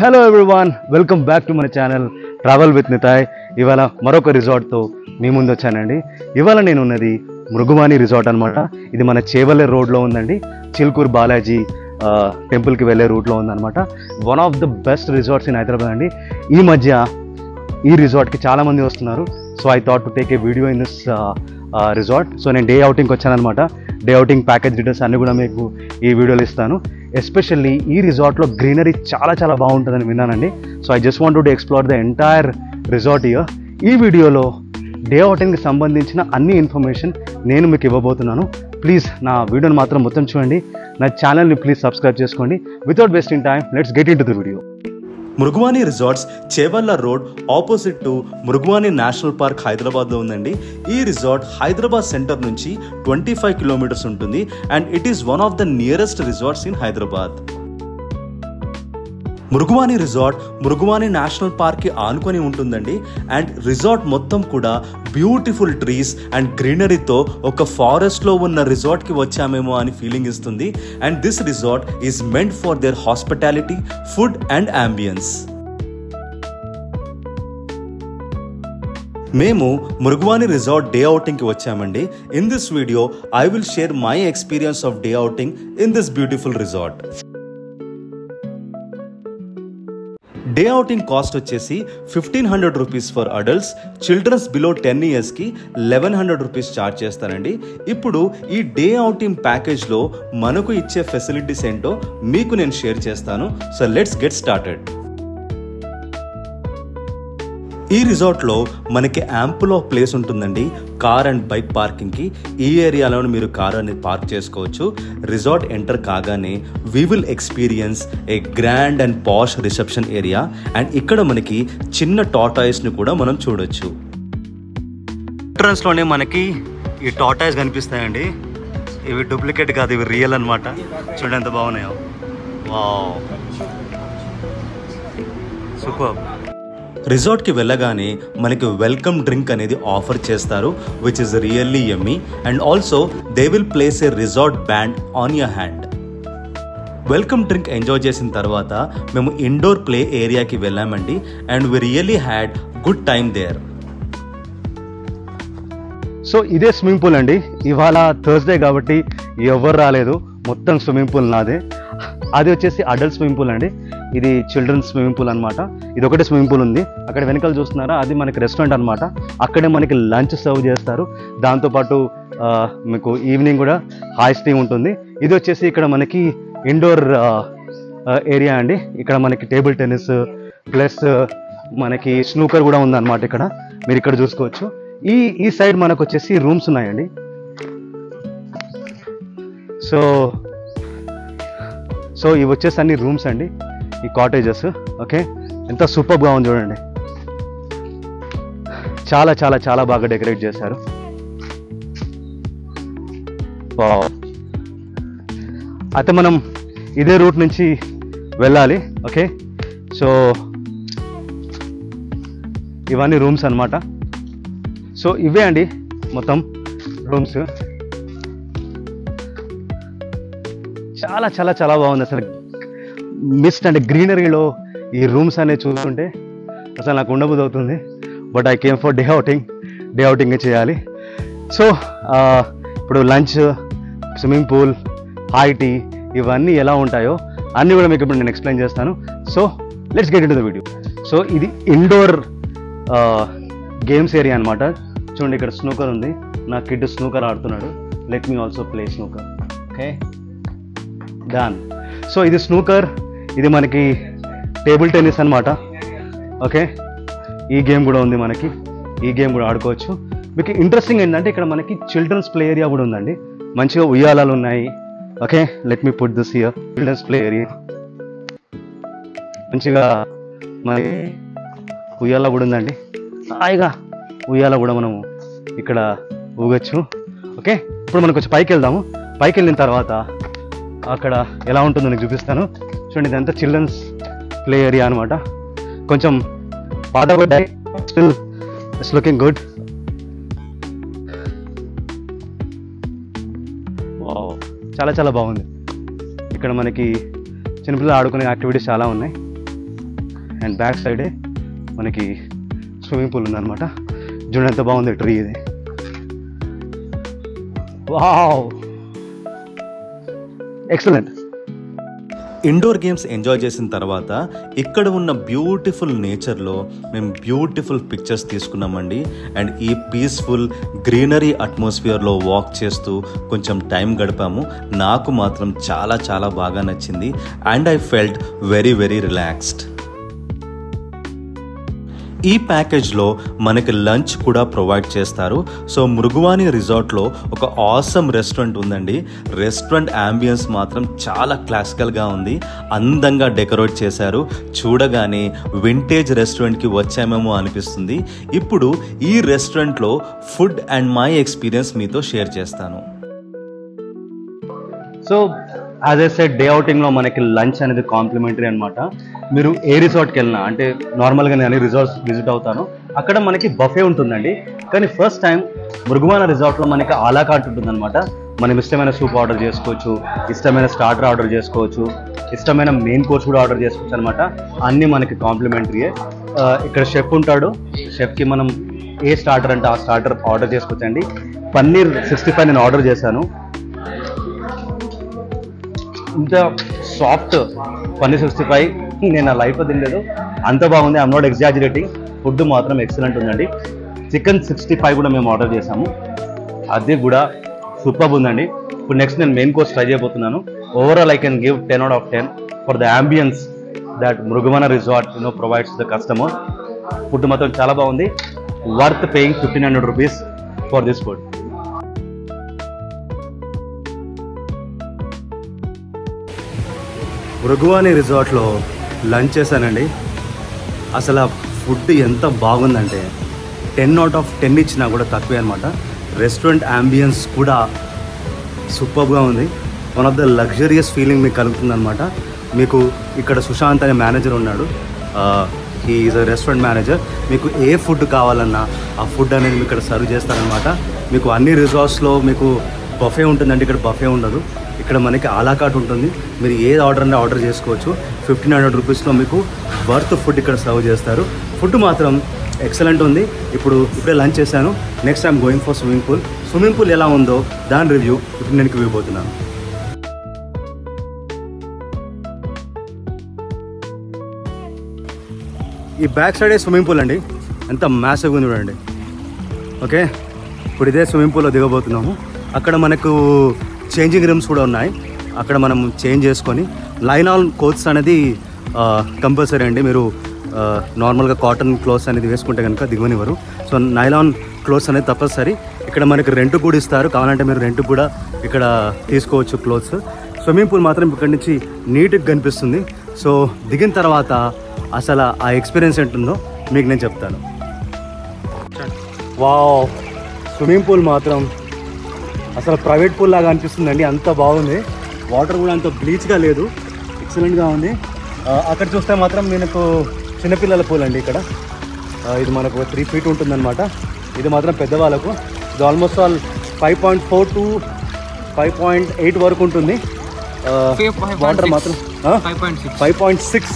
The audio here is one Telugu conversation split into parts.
Hello everyone, welcome back to మన ఛానల్ ట్రావెల్ విత్ నితాయ్. ఇవాళ మరొక రిసార్ట్తో మీ ముందు వచ్చానండి. ఇవాళ నేను ఉన్నది మృగువాణి రిసార్ట్ అనమాట. ఇది మన చేవల్లె రోడ్లో ఉందండి. చిల్కూరు బాలాజీ టెంపుల్కి వెళ్ళే రూట్లో ఉందన్నమాట. One of the best resorts in Hyderabad అండి. ఈ మధ్య ఈ రిసార్ట్కి చాలామంది వస్తున్నారు. So I thought to take a video in this resort. సో నేను డే అవుటింగ్కి వచ్చానమాట. డే అవుటింగ్ ప్యాకేజ్ డీటెయిల్స్ అన్నీ కూడా మీకు ఈ వీడియోలో ఇస్తాను. ఎస్పెషల్లీ ఈ రిసార్ట్లో గ్రీనరీ చాలా బాగుంటుందని విన్నానండి. So I just want to explore the entire resort year. ఈ వీడియోలో డే అవుటింగ్కి సంబంధించిన అన్ని ఇన్ఫర్మేషన్ నేను మీకు ఇవ్వబోతున్నాను. ప్లీజ్ నా వీడియోని మాత్రం మొత్తం చూడండి. నా ఛానల్ని ప్లీజ్ సబ్స్క్రైబ్ చేసుకోండి. Without wasting time let's get into the video. Mrugavani resorts Chevella road opposite to Mrugavani national park హైదరాబాద్లో ఉందండి. ఈ రిసార్ట్ హైదరాబాద్ సెంటర్ నుంచి 25 కిలోమీటర్స్ ఉంటుంది and it is one of the nearest resorts in Hyderabad. Mrugavani resort Mrugavani national పార్క్కి ఆనుకొని ఉంటుందండి. అండ్ రిసార్ట్ మొత్తం కూడా బ్యూటిఫుల్ ట్రీస్ అండ్ గ్రీనరీతో ఒక ఫారెస్ట్లో ఉన్న రిసార్ట్కి వచ్చామేమో అని ఫీలింగ్ ఇస్తుంది. And this resort is meant for their hospitality, food and ambience. మేము మృగువాణి రిసార్ట్ డే అవుటింగ్కి వచ్చామండి. In this video I will share my experience of day outing in this beautiful resort. Day outing cost వచ్చేసి 1500 rupees for adults. Childrens below 10 ఇయర్స్కి 1100 రూపీస్ ఛార్జ్ చేస్తారండి. ఇప్పుడు ఈ డే అవుటింగ్ ప్యాకేజ్లో మనకు ఇచ్చే ఫెసిలిటీస్ ఏంటో మీకు నేను షేర్ చేస్తాను. So let's get started. ఈ రిసార్ట్లో మనకి యాంపుల్ ఆఫ్ ప్లేస్ ఉంటుందండి కార్ అండ్ బైక్ పార్కింగ్కి. ఈ ఏరియాలో మీరు కార్ అనేది పార్క్ చేసుకోవచ్చు. రిసార్ట్ ఎంటర్ కాగానే we will experience A grand and posh reception area. And ఇక్కడ మనకి చిన్న టాటాయిస్ని కూడా మనం చూడొచ్చు. ఎంట్రన్స్లోనే మనకి ఈ టాటాయిస్ కనిపిస్తాయండి. ఇవి డూప్లికేట్ కాదు, ఇవి రియల్ అనమాట. చూడండి ఎంత బాగున్నాయో. Wow, super. రిసార్ట్కి వెళ్ళగానే మనకి వెల్కమ్ డ్రింక్ అనేది ఆఫర్ చేస్తారు, which is really yummy. And also they will place a resort band on your hand. Welcome drink enjoy చేసిన తర్వాత మేము ఇండోర్ ప్లే ఏరియాకి వెళ్ళామండి. And we really had good time there. So ఇదే స్విమ్మింగ్ పూల్ అండి. ఇవాళ థర్స్డే కాబట్టి ఎవరు రాలేదు, మొత్తం స్విమ్మింగ్ పూల్ నాదే. అది వచ్చేసి అడల్ట్ స్విమ్మింగ్ పూల్ అండి. ఇది చిల్డ్రన్స్ స్విమ్మింగ్ పూల్ అనమాట. ఇది ఒకటే స్విమ్మింగ్ పూల్ ఉంది. అక్కడ వెనకాల చూస్తున్నారా, అది మనకి రెస్టారెంట్ అనమాట. అక్కడే మనకి లంచ్ సర్వ్ చేస్తారు. దాంతోపాటు మీకు ఈవినింగ్ కూడా హాయిస్ టీ ఉంటుంది. ఇది వచ్చేసి ఇక్కడ మనకి ఇండోర్ ఏరియా అండి. ఇక్కడ మనకి టేబుల్ టెన్నిస్ ప్లస్ మనకి స్నూకర్ కూడా ఉందన్నమాట. ఇక్కడ మీరు ఇక్కడ చూసుకోవచ్చు. ఈ సైడ్ మనకు వచ్చేసి రూమ్స్ ఉన్నాయండి. సో ఇవి వచ్చేసి అన్ని రూమ్స్ అండి, ఈ కాటేజెస్. ఓకే, ఎంత సూపర్గా ఉంది చూడండి. చాలా బాగా డెకరేట్ చేశారు. అయితే మనం ఇదే రూట్ నుంచి వెళ్ళాలి. ఓకే, సో ఇవన్నీ రూమ్స్ అన్నమాట. సో ఇవే అండి మొత్తం రూమ్స్. చాలా బాగుంది అసలు. మిస్ట్ అంటే గ్రీనరీలో ఈ రూమ్స్ అనేవి చూస్తుంటే అసలు నాకు ఉండబుద్ధి అవుతుంది. But I came for day outing చేయాలి. సో ఇప్పుడు lunch, swimming pool, high tea ఇవన్నీ ఎలా ఉంటాయో అన్నీ కూడా మీకు ఇప్పుడు నేను ఎక్స్ప్లెయిన్ చేస్తాను. So let's get into the video. So ఇది ఇండోర్ గేమ్స్ ఏరియా అనమాట. చూడండి, ఇక్కడ స్నూకర్ ఉంది. నా కిడ్ స్నూకర్ ఆడుతున్నాడు. Let me also play snooker. Okay, done. So ఇది స్నూకర్, ఇది మనకి టేబుల్ టెన్నిస్ అనమాట. ఓకే, ఈ గేమ్ కూడా ఉంది మనకి. ఈ గేమ్ కూడా ఆడుకోవచ్చు. మీకు ఇంట్రెస్టింగ్ ఏంటంటే ఇక్కడ మనకి చిల్డ్రన్స్ ప్లే ఏరియా కూడా ఉందండి. మంచిగా ఉయ్యాలాలు ఉన్నాయి. Okay, let me put this here. Childrens play area మంచిగా మరి ఉయ్యాల కూడా ఉందండి. హాయిగా ఉయ్యాల కూడా మనము ఇక్కడ ఊగచ్చు. ఓకే, ఇప్పుడు మనం కొంచెం పైకి వెళ్దాము. పైకి వెళ్ళిన తర్వాత అక్కడ ఎలా ఉంటుందో నీకు చూపిస్తాను. చూడండి, ఇదంతా చిల్డ్రన్స్ ప్లే ఏరియా అనమాట. కొంచెం పాతబడ్డాయి, స్టిల్ ఇట్స్ లుకింగ్ గుడ్. చాలా బాగుంది. ఇక్కడ మనకి చిన్నపిల్లలు ఆడుకునే యాక్టివిటీస్ చాలా ఉన్నాయి. అండ్ బ్యాక్ సైడే మనకి స్విమ్మింగ్ పూల్ ఉందన్నమాట. చూడండి ఎంత బాగుంది ట్రీ ఇది. Wow, excellent. Indoor games enjoy చేసిన తర్వాత ఇక్కడ ఉన్న బ్యూటిఫుల్ నేచర్లో మేము బ్యూటిఫుల్ పిక్చర్స్ తీసుకున్నామండి. అండ్ ఈ పీస్ఫుల్ గ్రీనరీ అట్మాస్ఫియర్లో వాక్ చేస్తూ కొంచెం టైం గడిపాము. నాకు మాత్రం చాలా చాలా బాగా నచ్చింది. And I felt very very relaxed. ఈ ప్యాకేజ్లో మనకి లంచ్ కూడా ప్రొవైడ్ చేస్తారు. సో మృగువాని రిసార్ట్లో ఒక ఆసమ్ రెస్టారెంట్ ఉందండి. రెస్టారెంట్ యాంబియన్స్ మాత్రం చాలా క్లాసికల్గా ఉంది, అందంగా డెకరేట్ చేశారు. చూడగానే వింటేజ్ రెస్టారెంట్కి వచ్చామేమో అనిపిస్తుంది. ఇప్పుడు ఈ రెస్టారెంట్లో ఫుడ్ అండ్ మై ఎక్స్పీరియన్స్ మీతో షేర్ చేస్తాను. So as I said, day అవుటింగ్లో మనకి లంచ్ అనేది కాంప్లిమెంటరీ అనమాట. మీరు ఏ రిసార్ట్కి వెళ్ళినా, అంటే నార్మల్గా నేను అన్ని రిసార్ట్స్ విజిట్ అవుతాను, అక్కడ మనకి బఫే ఉంటుందండి. కానీ ఫస్ట్ టైం మృగువాన రిసార్ట్లో మనకి ఆలా కార్ట్ ఉంటుందన్నమాట. మనం ఇష్టమైన సూప్ ఆర్డర్ చేసుకోవచ్చు, ఇష్టమైన స్టార్టర్ ఆర్డర్ చేసుకోవచ్చు, ఇష్టమైన మెయిన్ కోర్స్ కూడా ఆర్డర్ చేసుకోవచ్చు అనమాట. అన్నీ మనకి కాంప్లిమెంటరీయే. ఇక్కడ షెఫ్ ఉంటాడు. షెఫ్కి మనం ఏ స్టార్టర్ అంటే ఆ స్టార్టర్ ఆర్డర్ చేసుకోవచ్చండి. పన్నీర్ 65 నేను ఆర్డర్ చేశాను. ఇంత సాఫ్ట్ పన్నీర్ 65 నేను నా లైఫ్లో తినలేదు, అంత బాగుంది. I'm not exaggerating. ఫుడ్ మాత్రం ఎక్సలెంట్ ఉందండి. చికెన్ 65 కూడా మేము ఆర్డర్ చేసాము, అది కూడా సూపర్ ఉందండి. ఇప్పుడు నెక్స్ట్ నేను మెయిన్ కోర్స్ ట్రై చేయబోతున్నాను. Overall I can give 10 out of 10 for the ambience that Mrugavani resort provides the customer. Food మాత్రం చాలా బాగుంది. Worth paying 1500 rupees for this food. Mrugavani రిసార్ట్లో లంచ్ చేశానండి. అసలు ఆ ఫుడ్ ఎంత బాగుందంటే 10 out of 10 ఇచ్చినా కూడా తక్కువే అనమాట. రెస్టారెంట్ యాంబియన్స్ కూడా సూపర్గా ఉంది. One of the luxurious feeling మీకు కలుగుతుందనమాట. మీకు ఇక్కడ సుశాంత్ అనే మేనేజర్ ఉన్నాడు. He is a restaurant manager. మీకు ఏ ఫుడ్ కావాలన్నా ఆ ఫుడ్ అనేది మీకు ఇక్కడ సర్వ్ చేస్తారనమాట. మీకు అన్ని రిసార్ట్స్లో మీకు బఫే ఉంటుందండి, ఇక్కడ బఫే ఉండదు. ఇక్కడ మనకి ఆలా కార్ట్ ఉంటుంది. మీరు ఏది ఆర్డర్ అంటే ఆర్డర్ చేసుకోవచ్చు. 1500 రూపీస్లో మీకు వర్త్ ఫుడ్ ఇక్కడ సర్వ్ చేస్తారు. ఫుడ్ మాత్రం ఎక్సలెంట్ ఉంది. ఇప్పుడే లంచ్ చేశాను. Next I'm going for swimming pool. Swimming pool ఎలా ఉందో దాని రివ్యూ ఇప్పుడు నేను ఇవ్వబోతున్నాను. ఈ బ్యాక్ సైడే స్విమ్మింగ్ పూల్ అండి. ఎంత మ్యాసివ్గా ఉంది చూడండి. ఓకే, ఇప్పుడు ఇదే స్విమ్మింగ్ పూల్లో దిగబోతున్నాము. అక్కడ మనకు చేంజింగ్ రూమ్స్ కూడా ఉన్నాయి. అక్కడ మనం చేంజ్ చేసుకొని, లైనాల్ కోట్స్ అనేది కంపల్సరీ అండి. మీరు నార్మల్గా కాటన్ క్లోత్స్ అనేది వేసుకుంటే కనుక దిగనివ్వరు. సో నైలాన్ క్లోత్స్ అనేది తప్పనిసరి. ఇక్కడ మనకి రెంట్ కూడా ఇస్తారు, కావాలంటే మీరు రెంట్ కూడా ఇక్కడ తీసుకోవచ్చు క్లోత్స్. స్విమ్మింగ్ పూల్ మాత్రం ఇక్కడ నుంచి నీట్గా కనిపిస్తుంది. సో దిగిన తర్వాత అసలు ఆ ఎక్స్పీరియన్స్ ఏంటుందో మీకు నేను చెప్తాను. వావ్, స్విమ్మింగ్ పూల్ మాత్రం అసలు ప్రైవేట్ పూల్ లాగా అనిపిస్తుందండి. అంత బాగుంది. వాటర్ కూడా అంత బ్లీచ్గా లేదు, ఎక్సలెంట్గా ఉంది. అక్కడ చూస్తే మాత్రం మనకు చిన్నపిల్లల పూల్ అండి. ఇక్కడ ఇది మనకు 3 feet ఉంటుందన్నమాట. ఇది మాత్రం పెద్దవాళ్ళకు. ఇది ఆల్మోస్ట్ ఆల్ 5.4 to 5.8 వరకు ఉంటుంది. వాటర్ మాత్రం 5.6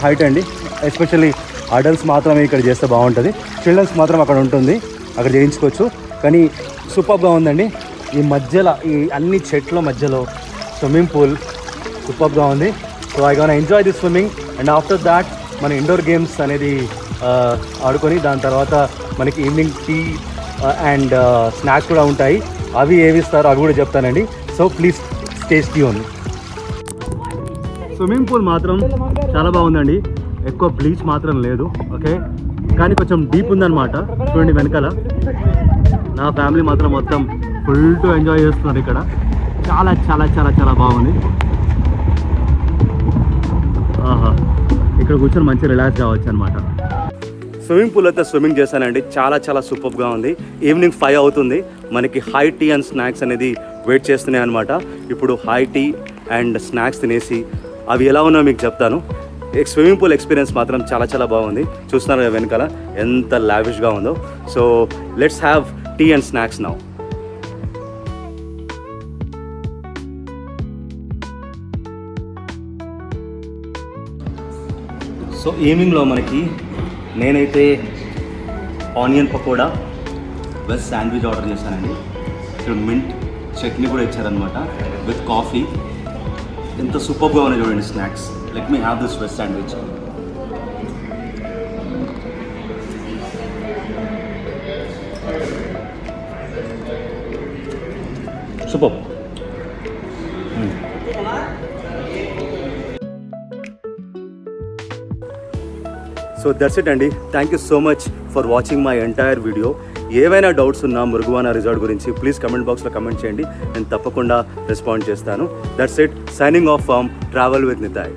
హైట్ అండి. ఎస్పెషల్లీ అడల్ట్స్ మాత్రమే ఇక్కడ చేస్తే బాగుంటుంది. చిల్డ్రన్స్ మాత్రం అక్కడ ఉంటుంది, అక్కడ చేయించుకోవచ్చు. కానీ సూపర్గా ఉందండి. ఈ మధ్యలో ఈ అన్ని చెట్ల మధ్యలో స్విమ్మింగ్ పూల్ సూపర్గా ఉంది. So I gone enjoy the swimming. And after that మన ఇండోర్ గేమ్స్ అనేది ఆడుకొని దాని తర్వాత మనకి ఈవినింగ్ టీ అండ్ స్నాక్స్ కూడా ఉంటాయి. అవి ఏవి ఇస్తారో అవి కూడా చెప్తానండి. So please stay tune. Swimming pool మాత్రం చాలా బాగుందండి. ఎక్కువ బ్లీచ్ మాత్రం లేదు, ఓకే, కానీ కొంచెం డీప్ ఉందన్నమాట. చూడండి వెనకాల నా ఫ్యామిలీ మాత్రం మొత్తం ఫుల్ టు ఎంజాయ్ చేస్తున్నారు ఇక్కడ. చాలా చాలా చాలా చాలా బాగుంది. ఆహా, ఇక్కడ కూర్చొని మంచి రిలాక్స్ కావచ్చు అనమాట. స్విమ్మింగ్ పూల్ అయితే స్విమ్మింగ్ చేశానండి. చాలా చాలా సూపర్గా ఉంది. ఈవినింగ్ 5 అవుతుంది. మనకి హై టీ అండ్ స్నాక్స్ అనేది వెయిట్ చేస్తున్నాయి అనమాట. ఇప్పుడు హై టీ అండ్ స్నాక్స్ తినేసి అవి ఎలా ఉన్నాయో మీకు చెప్తాను. స్విమ్మింగ్ పూల్ ఎక్స్పీరియన్స్ మాత్రం చాలా చాలా బాగుంది. చూస్తున్నారు కదా వెనకాల ఎంత లావిష్గా ఉందో. So let's have tea and snacks now. So ఈవినింగ్లో మనకి నేనైతే onion pakoda veg sandwich order చేశానండి. ఇక్కడ మింట్ చట్నీ కూడా ఇచ్చారనమాట విత్ కాఫీ. ఎంత సూపర్గా ఉన్నాయి చూడండి snacks. Let me have this veg sandwich. Super. So that's it అండి. Thank you so much for watching my entire video. ఏవైనా డౌట్స్ ఉన్నా మురుగువానా రిసార్ట్ గురించి ప్లీజ్ కమెంట్ బాక్స్లో కమెంట్ చేయండి. నేను తప్పకుండా రెస్పాండ్ చేస్తాను. That's it. Signing off from travel with Nitai.